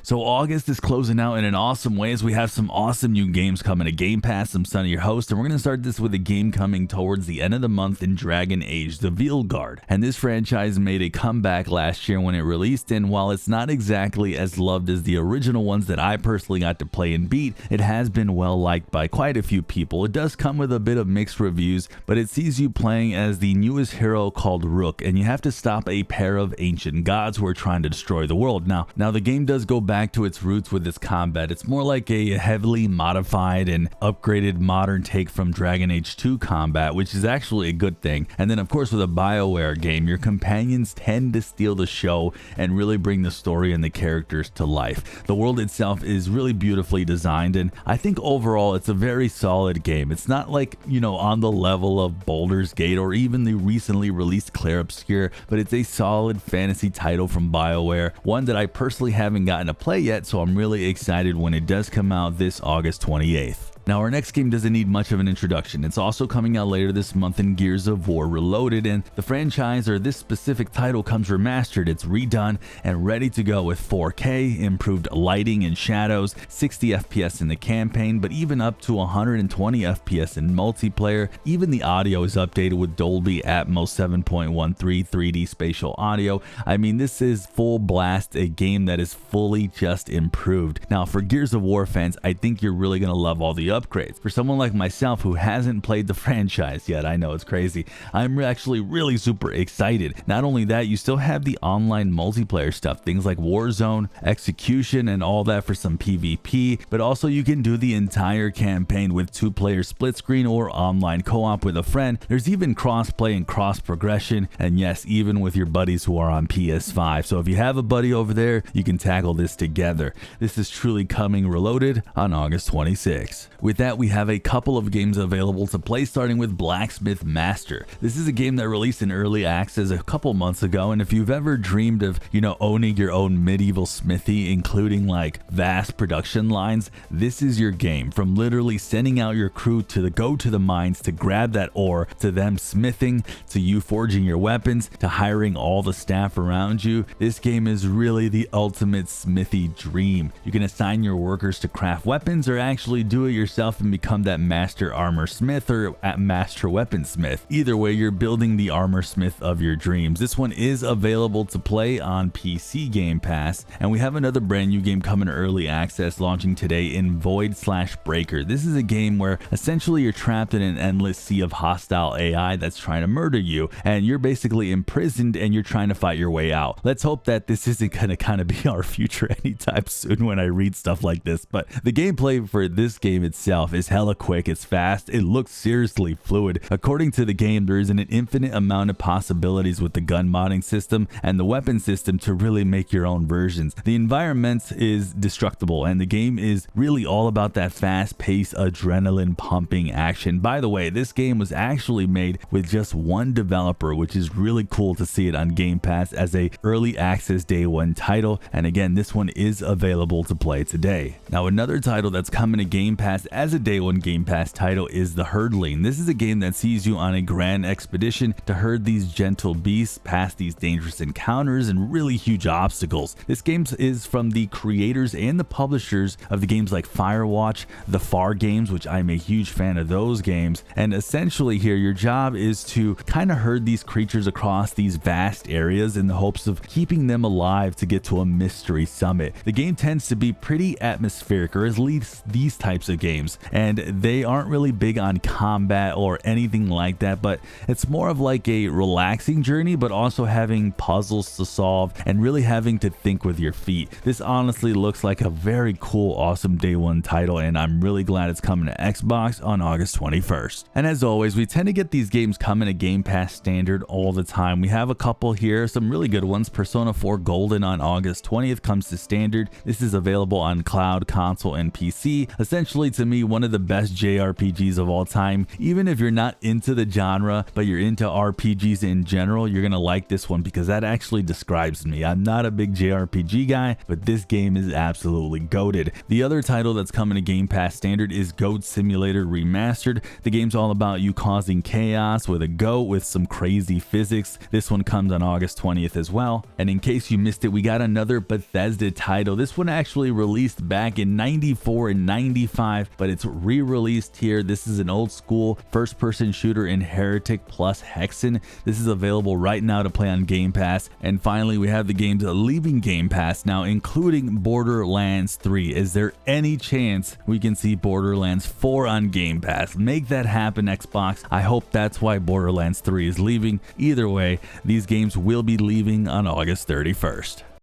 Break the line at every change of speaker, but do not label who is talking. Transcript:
So August is closing out in an awesome way as we have some awesome new games coming to Game Pass. I'm Sonny, your host, and we're going to start this with a game coming towards the end of the month in Dragon Age: The Veilguard. And this franchise made a comeback last year when it released, and while it's not exactly as loved as the original ones that I personally got to play and beat, it has been well liked by quite a few people. It does come with a bit of mixed reviews, but it sees you playing as the newest hero called Rook, and you have to stop a pair of ancient gods who are trying to destroy the world. Now the game does go back to its roots with its combat. It's more like a heavily modified and upgraded modern take from Dragon Age 2 combat, which is actually a good thing. And then of course with a BioWare game, your companions tend to steal the show and really bring the story and the characters to life. The world itself is really beautifully designed, and I think overall it's a very solid game. It's not like, on the level of Baldur's Gate or even the recently released Clair Obscur, but it's a solid fantasy title from BioWare, one that I personally haven't gotten to play yet, so I'm really excited when it does come out this August 28th. Now our next game doesn't need much of an introduction. It's also coming out later this month in Gears of War Reloaded, and the franchise, or this specific title, comes remastered. It's redone and ready to go with 4K, improved lighting and shadows, 60 FPS in the campaign, but even up to 120 FPS in multiplayer. Even the audio is updated with Dolby Atmos 7.13 3D spatial audio. I mean, this is full blast, a game that is fully just improved. Now for Gears of War fans, I think you're really going to love all the upgrades. For someone like myself who hasn't played the franchise yet, I know it's crazy, I'm actually really super excited. Not only that, you still have the online multiplayer stuff, things like Warzone, Execution, and all that for some PvP, but also you can do the entire campaign with 2-player split screen or online co-op with a friend. There's even cross-play and cross-progression, and yes, even with your buddies who are on PS5. So if you have a buddy over there, you can tackle this together. This is truly coming Reloaded on August 26th. With that, we have a couple of games available to play, starting with Blacksmith Master. This is a game that released in early access a couple months ago, and if you've ever dreamed of, owning your own medieval smithy, including like vast production lines, this is your game. From literally sending out your crew to go to the mines to grab that ore, to them smithing, to you forging your weapons, to hiring all the staff around you, this game is really the ultimate smithy dream. You can assign your workers to craft weapons or actually do it yourself and become that master armor smith or master weapon smith. Either way, you're building the armor smith of your dreams. This one is available to play on PC Game Pass, and we have another brand new game coming to early access launching today in Void/Breaker. This is a game where essentially you're trapped in an endless sea of hostile AI that's trying to murder you, and you're basically imprisoned and you're trying to fight your way out. Let's hope that this isn't going to kind of be our future anytime soon when I read stuff like this, but the gameplay for this game itself is hella quick, it's fast, it looks seriously fluid. According to the game, there is an infinite amount of possibilities with the gun modding system and the weapon system to really make your own versions. The environment is destructible, and the game is really all about that fast-paced, adrenaline-pumping action. By the way, this game was actually made with just one developer, which is really cool to see it on Game Pass as a early access day one title, and again, this one is available to play today. Now another title that's coming to Game Pass as a day one Game Pass title is The Herdling. This is a game that sees you on a grand expedition to herd these gentle beasts past these dangerous encounters and really huge obstacles. This game is from the creators and the publishers of the games like Firewatch, the Far games, which I'm a huge fan of those games, and essentially here your job is to kind of herd these creatures across these vast areas in the hopes of keeping them alive to get to a mystery summit. The game tends to be pretty atmospheric, or at least these types of games, and they aren't really big on combat or anything like that, but it's more of like a relaxing journey, but also having puzzles to solve and really having to think with your feet. This honestly looks like a very cool, awesome day one title, and I'm really glad it's coming to Xbox on August 21st. And as always, we tend to get these games coming to Game Pass standard all the time. We have a couple here, some really good ones. Persona 4 Golden on August 20th comes to standard. This is available on cloud, console, and PC. Essentially, to me one of the best JRPGs of all time. Even if you're not into the genre, but you're into RPGs in general, you're gonna like this one because that actually describes me. I'm not a big JRPG guy, but this game is absolutely goated. The other title that's coming to Game Pass Standard is Goat Simulator Remastered. The game's all about you causing chaos with a goat with some crazy physics. This one comes on August 20th as well. And in case you missed it, we got another Bethesda title. This one actually released back in 94 and 95, but it's re-released here. This is an old school first-person shooter in Heretic plus Hexen. This is available right now to play on Game Pass. And finally, we have the games leaving Game Pass now, including Borderlands 3. Is there any chance we can see Borderlands 4 on Game Pass? Make that happen, Xbox. I hope that's why Borderlands 3 is leaving. Either way, these games will be leaving on August 31st.